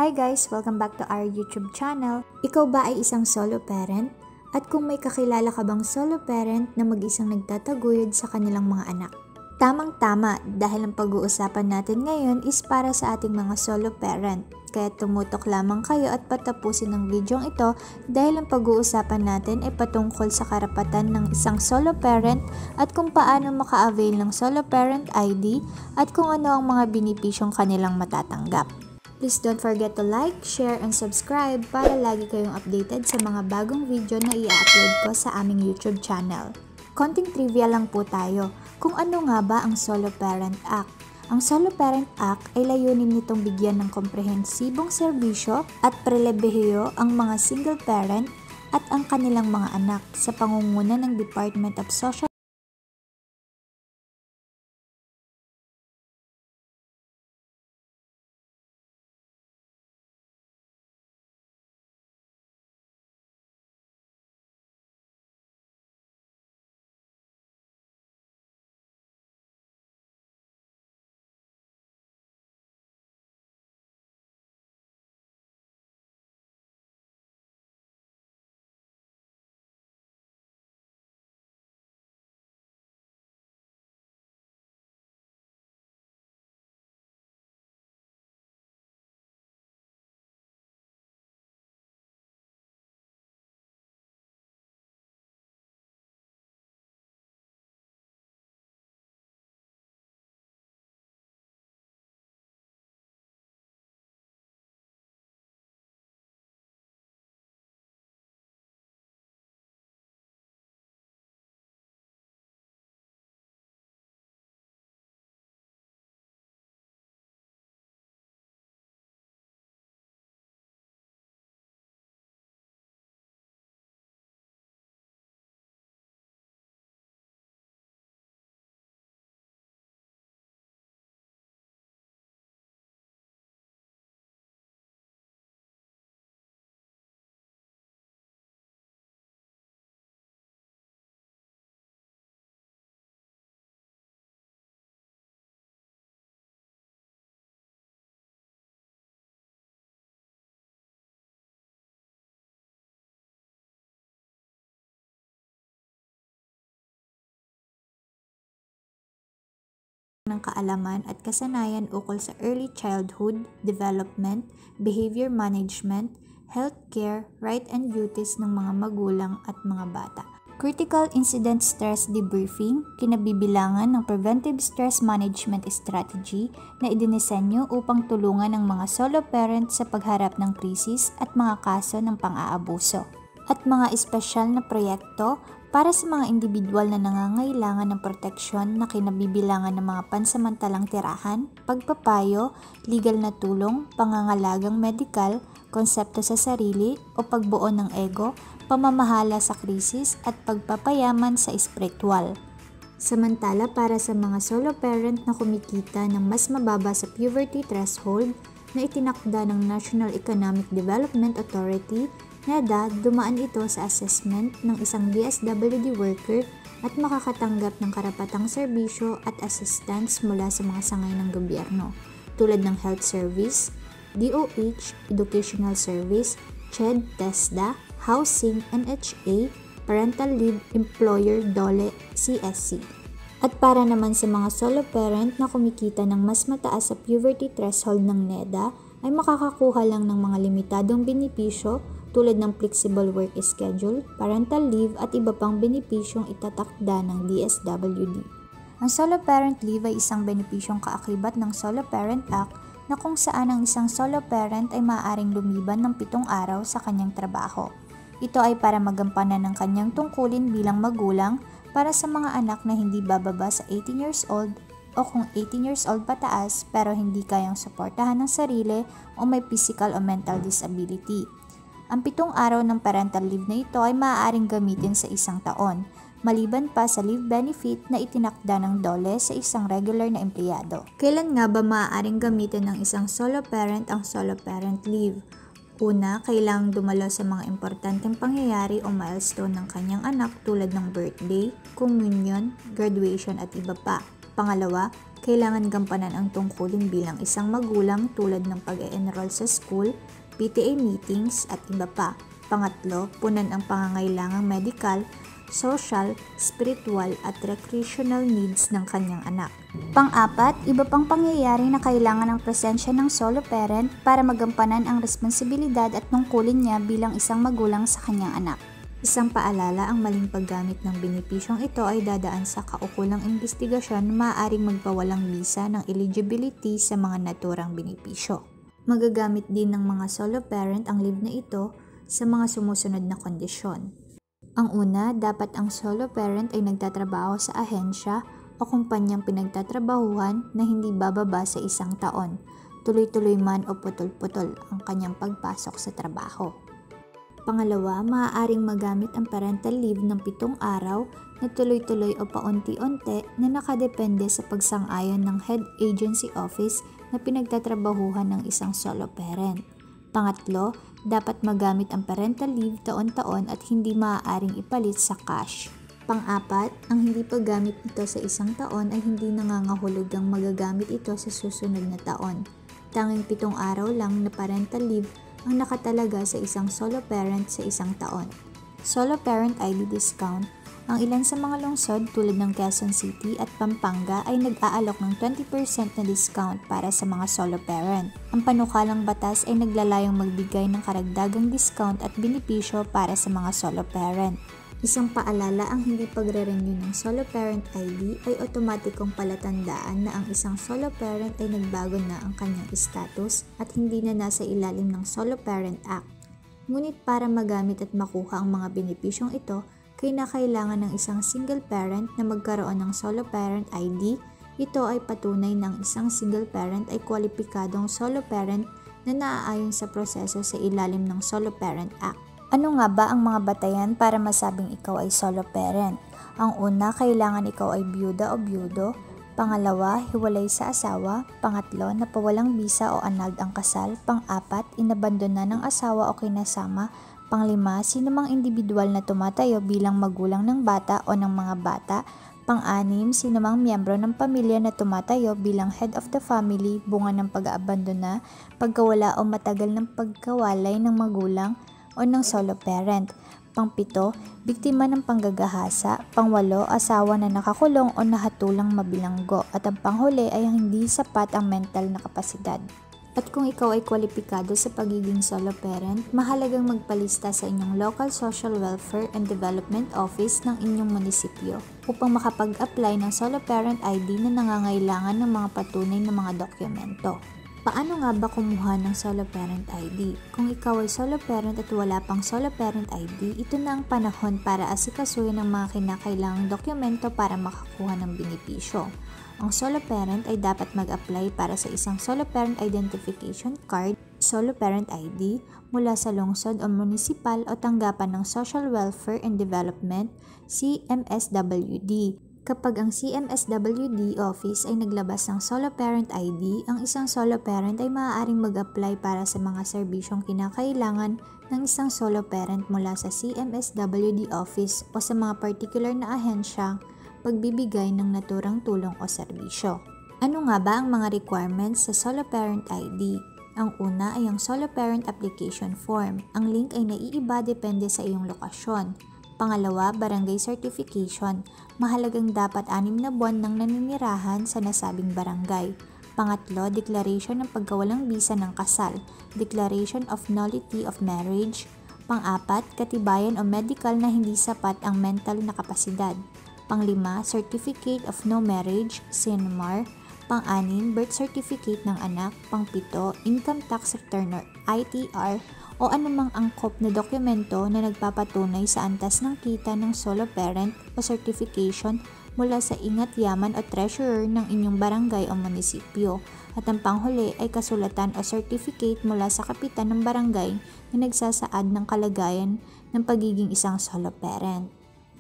Hi guys! Welcome back to our YouTube channel. Ikaw ba ay isang solo parent? At kung may kakilala ka bang solo parent na mag-isang nagtataguyod sa kanilang mga anak? Tamang-tama dahil ang pag-uusapan natin ngayon is para sa ating mga solo parent. Kaya tumutok lamang kayo at patapusin ang video ito dahil ang pag-uusapan natin ay patungkol sa karapatan ng isang solo parent at kung paano maka-avail ng solo parent ID at kung ano ang mga benepisyong kanilang matatanggap. Please don't forget to like, share, and subscribe para lagi kayong updated sa mga bagong video na i-upload ko sa aming YouTube channel. Konting trivia lang po tayo. Kung ano nga ba ang Solo Parent Act? Ang Solo Parent Act ay layunin nitong bigyan ng komprehensibong serbisyo at pribilehiyo ang mga single parent at ang kanilang mga anak sa pangunguna ng Department of Social ng kaalaman at kasanayan ukol sa early childhood, development, behavior management, healthcare, right and duties ng mga magulang at mga bata. Critical Incident Stress Debriefing, kinabibilangan ng Preventive Stress Management Strategy na idinisenyo upang tulungan ng mga solo parents sa pagharap ng krisis at mga kaso ng pang-aabuso. At mga espesyal na proyekto para sa mga individual na nangangailangan ng proteksyon na kinabibilangan ng mga pansamantalang tirahan, pagpapayo, legal na tulong, pangangalagang medikal, konsepto sa sarili o pagbuo ng ego, pamamahala sa krisis at pagpapayaman sa espiritual. Samantala para sa mga solo parent na kumikita ng mas mababa sa poverty threshold na itinakda ng National Economic Development Authority, NEDA, dumaan ito sa assessment ng isang DSWD worker at makakatanggap ng karapatang serbisyo at assistance mula sa mga sangay ng gobyerno tulad ng health service, DOH, educational service, CHED, TESDA, housing, NHA, parental leave, employer, DOLE, CSC. At para naman sa mga solo parent na kumikita ng mas mataas sa poverty threshold ng NEDA ay makakakuha lang ng mga limitadong benepisyo tulad ng flexible work schedule, parental leave at iba pang benepisyong itatakda ng DSWD. Ang solo parent leave ay isang benepisyong kaakibat ng Solo Parent Act na kung saan ang isang solo parent ay maaaring lumiban ng 7 araw sa kanyang trabaho. Ito ay para magampanan ng kanyang tungkulin bilang magulang para sa mga anak na hindi bababa sa 18 years old o kung 18 years old pataas pero hindi kayang suportahan ng sarili o may physical o mental disability. Ang 7 araw ng parental leave na ito ay maaaring gamitin sa 1 taon, maliban pa sa leave benefit na itinakda ng DOLE sa isang regular na empleyado. Kailan nga ba maaaring gamitin ng isang solo parent ang solo parent leave? Una, kailangang dumalo sa mga importanteng pangyayari o milestone ng kanyang anak tulad ng birthday, communion, graduation at iba pa. Pangalawa, kailangan gampanan ang tungkulin bilang isang magulang tulad ng pag-e-enroll sa school, PTA meetings at iba pa. Pangatlo, punan ang pangangailangang medical, social, spiritual at recreational needs ng kanyang anak. Pang-apat, iba pang pangyayari na kailangan ng presensya ng solo parent para magampanan ang responsibilidad at tungkulin niya bilang isang magulang sa kanyang anak. Isang paalala, ang maling paggamit ng benepisyong ito ay dadaan sa kaukulang investigasyon na maaaring magpawalang bisa ng eligibility sa mga naturang benepisyo. Magagamit din ng mga solo parent ang leave na ito sa mga sumusunod na kondisyon. Ang una, dapat ang solo parent ay nagtatrabaho sa ahensya o kumpanyang pinagtatrabahuhan na hindi bababa sa 1 taon, tuloy-tuloy man o putol-putol ang kanyang pagpasok sa trabaho. Pangalawa, maaaring magamit ang parental leave ng 7 araw na tuloy-tuloy o paunti-unti na nakadepende sa pagsang-ayon ng head agency office na pinagtatrabahuhan ng isang solo parent. Pangatlo, dapat magamit ang parental leave taon-taon at hindi maaaring ipalit sa cash. Pang-apat, ang hindi paggamit nito sa 1 taon ay hindi nangangahulugang magagamit ito sa susunod na taon. Tanging 7 araw lang na parental leave ang nakatalaga sa isang solo parent sa 1 taon. Solo parent ID discount. Ang ilan sa mga lungsod tulad ng Quezon City at Pampanga ay nag-aalok ng 20% na discount para sa mga solo parent. Ang panukalang batas ay naglalayong magbigay ng karagdagang discount at benepisyo para sa mga solo parent. Isang paalala, ang hindi pagre-renew ng solo parent ID ay otomatikong palatandaan na ang isang solo parent ay nagbago na ang kanyang status at hindi na nasa ilalim ng Solo Parent Act. Ngunit para magamit at makuha ang mga benepisyong ito, kailangan ng isang single parent na magkaroon ng solo parent ID. Ito ay patunay ng isang single parent ay kwalipikadong solo parent na naaayon sa proseso sa ilalim ng Solo Parent Act. Ano nga ba ang mga batayan para masabing ikaw ay solo parent? Ang una, kailangan ikaw ay byuda o byudo. Pangalawa, hiwalay sa asawa. Pangatlo, napawalang bisa o annulled ang kasal. Pang-apat, inabandona ng asawa o kinasama. Panglima, sinumang individual na tumatayo bilang magulang ng bata o ng mga bata. Pang-anim, sinumang miyembro ng pamilya na tumatayo bilang head of the family, bunga ng pag-aabandona, pagkawala o matagal ng pagkawalay ng magulang o ng solo parent. Pang-pito, biktima ng panggagahasa. Pang-walo, asawa na nakakulong o nahatulang mabilanggo. At ang panghuli ay hindi sapat ang mental na kapasidad. At kung ikaw ay kwalipikado sa pagiging solo parent, mahalagang magpalista sa inyong local social welfare and development office ng inyong munisipyo upang makapag-apply ng solo parent ID na nangangailangan ng mga patunay na mga dokumento. Paano nga ba kumuha ng solo parent ID? Kung ikaw ay solo parent at wala pang solo parent ID, ito na ang panahon para asikasuhin ang mga kinakailangang dokumento para makakuha ng benepisyo. Ang solo parent ay dapat mag-apply para sa isang solo parent identification card, solo parent ID, mula sa lungsod o munisipal o tanggapan ng Social Welfare and Development, CMSWD. Kapag ang CMSWD office ay naglabas ng solo parent ID, ang isang solo parent ay maaaring mag-apply para sa mga serbisyong kinakailangan ng isang solo parent mula sa CMSWD office o sa mga particular na ahensya pagbibigay ng naturang tulong o serbisyo. Ano nga ba ang mga requirements sa Solo Parent ID? Ang una ay ang Solo Parent Application Form. Ang link ay naiiba depende sa iyong lokasyon. Pangalawa, Barangay Certification. Mahalagang dapat 6 na buwan nang naninirahan sa nasabing barangay. Pangatlo, Declaration ng pagkawalang bisa ng kasal. Declaration of Nullity of Marriage. Pang-apat, katibayan o medical na hindi sapat ang mental na kapasidad. Pang-5, Certificate of No Marriage, CNMAR. Pang-6, Birth Certificate ng anak. Pang-7, Income Tax Return or ITR o anumang angkop na dokumento na nagpapatunay sa antas ng kita ng solo parent o certification mula sa ingat yaman o treasurer ng inyong barangay o munisipyo. At ang panghuli ay kasulatan o certificate mula sa kapitan ng barangay na nagsasaad ng kalagayan ng pagiging isang solo parent.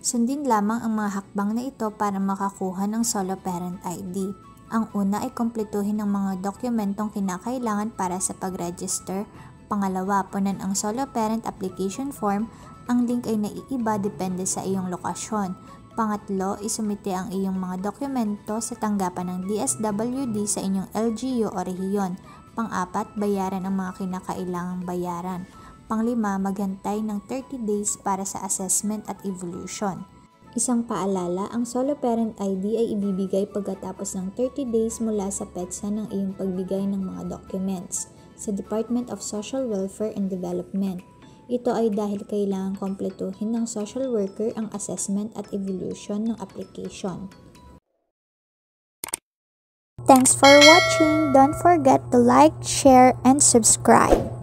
Sundin lamang ang mga hakbang na ito para makakuha ng Solo Parent ID. Ang una ay kumpletuhin ang mga dokumentong kinakailangan para sa pag-register. Pangalawa, punan ang Solo Parent Application Form. Ang link ay naiiba depende sa iyong lokasyon. Pangatlo, isumite ang iyong mga dokumento sa tanggapan ng DSWD sa inyong LGU o rehiyon. Pang-apat, bayaran ang mga kinakailangang bayaran. Panglima, maghantay ng 30 days para sa assessment at evolution. Isang paalala, ang Solo Parent ID ay ibibigay pagkatapos ng 30 days mula sa PEDSA ng iyong pagbigay ng mga documents sa Department of Social Welfare and Development. Ito ay dahil kailangang kompletuhin ng social worker ang assessment at evolution ng application. Thanks for watching. Don't forget to like, share, and subscribe.